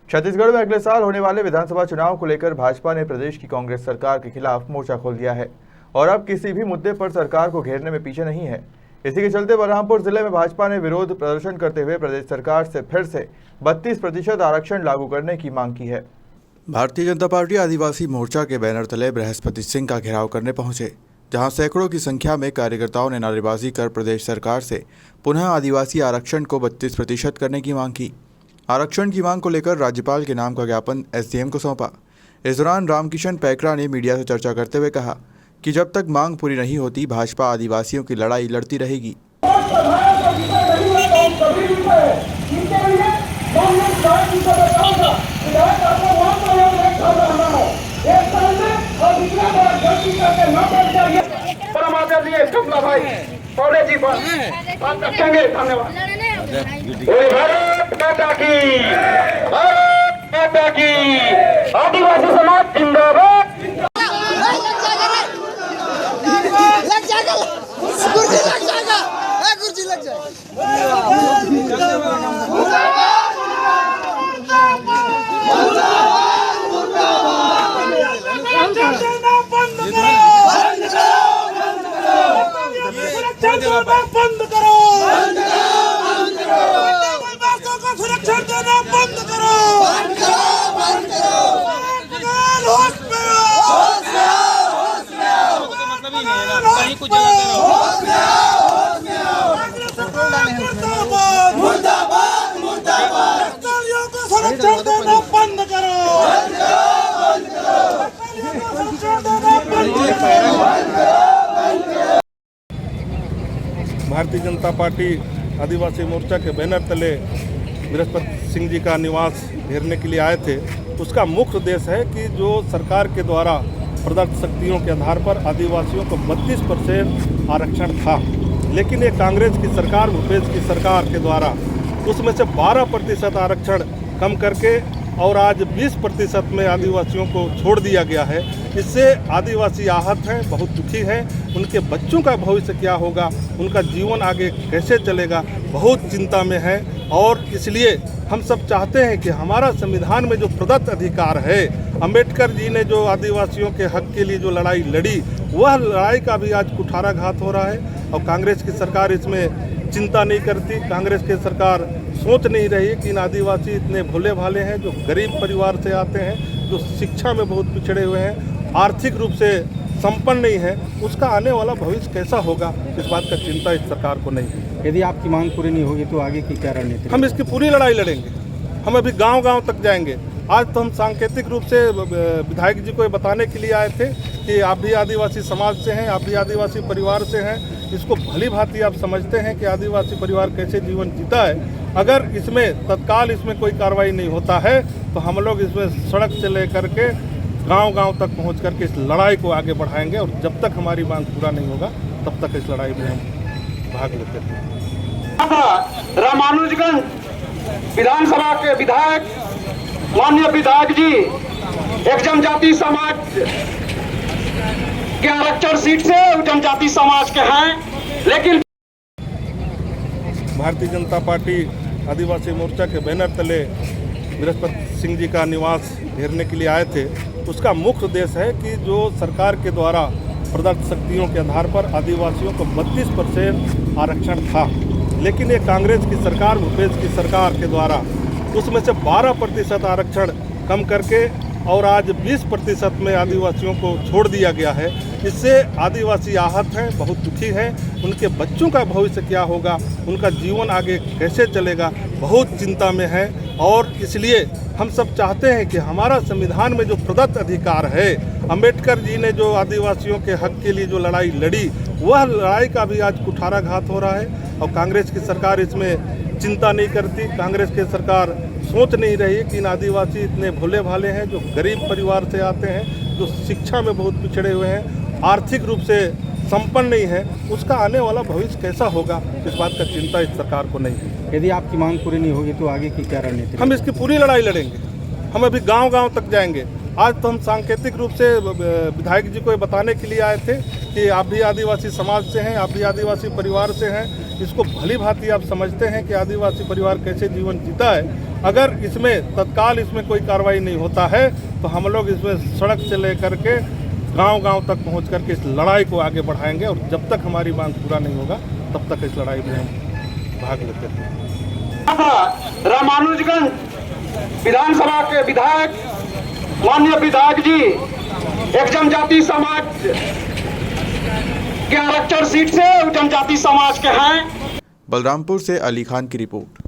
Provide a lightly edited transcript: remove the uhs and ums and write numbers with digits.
छत्तीसगढ़ में अगले साल होने वाले विधानसभा चुनाव को लेकर भाजपा ने प्रदेश की कांग्रेस सरकार के खिलाफ मोर्चा खोल दिया है और अब किसी भी मुद्दे पर सरकार को घेरने में पीछे नहीं है। इसी के चलते बलरामपुर जिले में भाजपा ने विरोध प्रदर्शन करते हुए प्रदेश सरकार से फिर से 32% आरक्षण लागू करने की मांग की है। भारतीय जनता पार्टी आदिवासी मोर्चा के बैनर तले बृहस्पति सिंह का घेराव करने पहुंचे, जहां सैकड़ों की संख्या में कार्यकर्ताओं ने नारेबाजी कर प्रदेश सरकार से पुनः आदिवासी आरक्षण को 32% करने की मांग की। आरक्षण की मांग को लेकर राज्यपाल के नाम का ज्ञापन एसडीएम को सौंपा। इस दौरान रामकिशन पैकरा ने मीडिया से चर्चा करते हुए कहा कि जब तक मांग पूरी नहीं होती भाजपा आदिवासियों की लड़ाई लड़ती रहेगी। आदिवासी समाज जिंदाबाद। लग जाएगा गुरुजी, लग जाएगा गुरुजी, लग बंद करो, सुरक्षा देना बंद करो, कहीं कुछ सुरक्षा देना बंद करो। भारतीय जनता पार्टी आदिवासी मोर्चा के बैनर तले बृहस्पति सिंह जी का निवास घेरने के लिए आए थे। उसका मुख्य उद्देश्य है कि जो सरकार के द्वारा प्रदत्त शक्तियों के आधार पर आदिवासियों को 32% आरक्षण था, लेकिन ये कांग्रेस की सरकार, भूपेश की सरकार के द्वारा उसमें से 12% आरक्षण कम करके और आज 20% में आदिवासियों को छोड़ दिया गया है। इससे आदिवासी आहत हैं, बहुत दुखी हैं। उनके बच्चों का भविष्य क्या होगा, उनका जीवन आगे कैसे चलेगा, बहुत चिंता में है। और इसलिए हम सब चाहते हैं कि हमारा संविधान में जो प्रदत्त अधिकार है, अंबेडकर जी ने जो आदिवासियों के हक के लिए जो लड़ाई लड़ी, वह लड़ाई का भी आज कुठाराघात हो रहा है। और कांग्रेस की सरकार इसमें चिंता नहीं करती। कांग्रेस की सरकार सोच नहीं रही कि इन आदिवासी इतने भोले भाले हैं, जो गरीब परिवार से आते हैं, जो शिक्षा में बहुत पिछड़े हुए हैं, आर्थिक रूप से संपन्न नहीं है, उसका आने वाला भविष्य कैसा होगा, इस बात का चिंता इस सरकार को नहीं है। यदि आपकी मांग पूरी नहीं होगी तो आगे की क्या रणनीति? हम इसकी पूरी लड़ाई लड़ेंगे। हम अभी गांव-गांव तक जाएंगे। आज तो हम सांकेतिक रूप से विधायक जी को ये बताने के लिए आए थे कि आप भी आदिवासी समाज से हैं, आप भी आदिवासी परिवार से हैं। इसको भली भांति आप समझते हैं कि आदिवासी परिवार कैसे जीवन जीता है। अगर इसमें तत्काल इसमें कोई कार्रवाई नहीं होता है तो हम लोग इसमें सड़क से लेकर के गांव-गांव तक पहुंच करके इस लड़ाई को आगे बढ़ाएंगे। और जब तक हमारी मांग पूरा नहीं होगा तब तक इस लड़ाई में हम भाग लेते हैं। रामानुजगंज विधानसभा के विधायक माननीय विधायक जी एक जनजाति समाज के आरक्षण सीट से जनजाति समाज के हैं, लेकिन भारतीय जनता पार्टी आदिवासी मोर्चा के बैनर तले बृहस्पति सिंह जी का निवास घेरने के लिए आए थे। उसका मुख्य उद्देश्य है कि जो सरकार के द्वारा प्रदत्त शक्तियों के आधार पर आदिवासियों को 32% आरक्षण था, लेकिन ये कांग्रेस की सरकार, भूपेश की सरकार के द्वारा उसमें से 12% आरक्षण कम करके और आज 20% में आदिवासियों को छोड़ दिया गया है। इससे आदिवासी आहत हैं, बहुत दुखी हैं। उनके बच्चों का भविष्य क्या होगा, उनका जीवन आगे कैसे चलेगा, बहुत चिंता में है। और इसलिए हम सब चाहते हैं कि हमारा संविधान में जो प्रदत्त अधिकार है, अंबेडकर जी ने जो आदिवासियों के हक के लिए जो लड़ाई लड़ी, वह लड़ाई का भी आज कुठाराघात हो रहा है। और कांग्रेस की सरकार इसमें चिंता नहीं करती। कांग्रेस की सरकार सोच नहीं रही कि इन आदिवासी इतने भोले भाले हैं, जो गरीब परिवार से आते हैं, जो शिक्षा में बहुत पिछड़े हुए हैं, आर्थिक रूप से संपन्न नहीं है, उसका आने वाला भविष्य कैसा होगा, इस बात का चिंता इस सरकार को नहीं है। यदि आपकी मांग पूरी नहीं होगी तो आगे की क्या रणनीति? हम इसकी पूरी लड़ाई लड़ेंगे। हम अभी गांव-गांव तक जाएंगे। आज तो हम सांकेतिक रूप से विधायक जी को ये बताने के लिए आए थे कि आप भी आदिवासी समाज से हैं, आप भी आदिवासी परिवार से हैं, इसको भली भांति आप समझते हैं कि आदिवासी परिवार कैसे जीवन जीता है। अगर इसमें तत्काल इसमें कोई कार्रवाई नहीं होता है तो हम लोग इसमें सड़क से लेकर के गांव-गांव तक पहुंच करके इस लड़ाई को आगे बढ़ाएंगे और जब तक हमारी मांग पूरा नहीं होगा तब तक इस लड़ाई में हम भाग लेते हैं। रामानुजगंज विधानसभा के विधायक माननीय विधायक जी एक जनजाति समाज के आरक्षण सीट से जनजाति समाज के हैं। बलरामपुर से अली खान की रिपोर्ट।